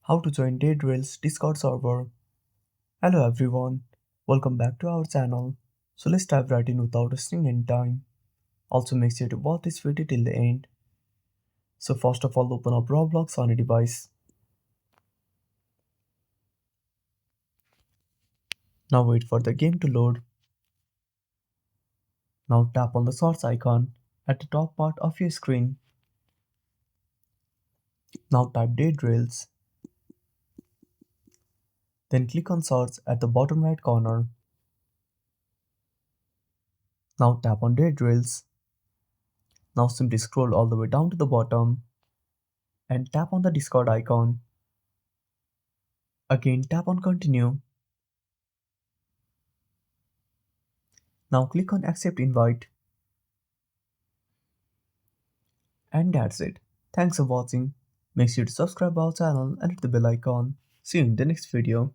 How to join Daydrill's Discord server. Hello everyone, welcome back to our channel. So let's dive right in without wasting any time. Also make sure to watch this video till the end. So first of all open up Roblox on a device. Now wait for the game to load. Now tap on the source icon at the top part of your screen. Now type Daydrills. Then click on search at the bottom right corner. Now tap on Daydrills. Now simply scroll all the way down to the bottom and tap on the Discord icon. Again tap on continue. Now click on accept invite. And that's it. Thanks for watching. Make sure to subscribe our channel and hit the bell icon. See you in the next video.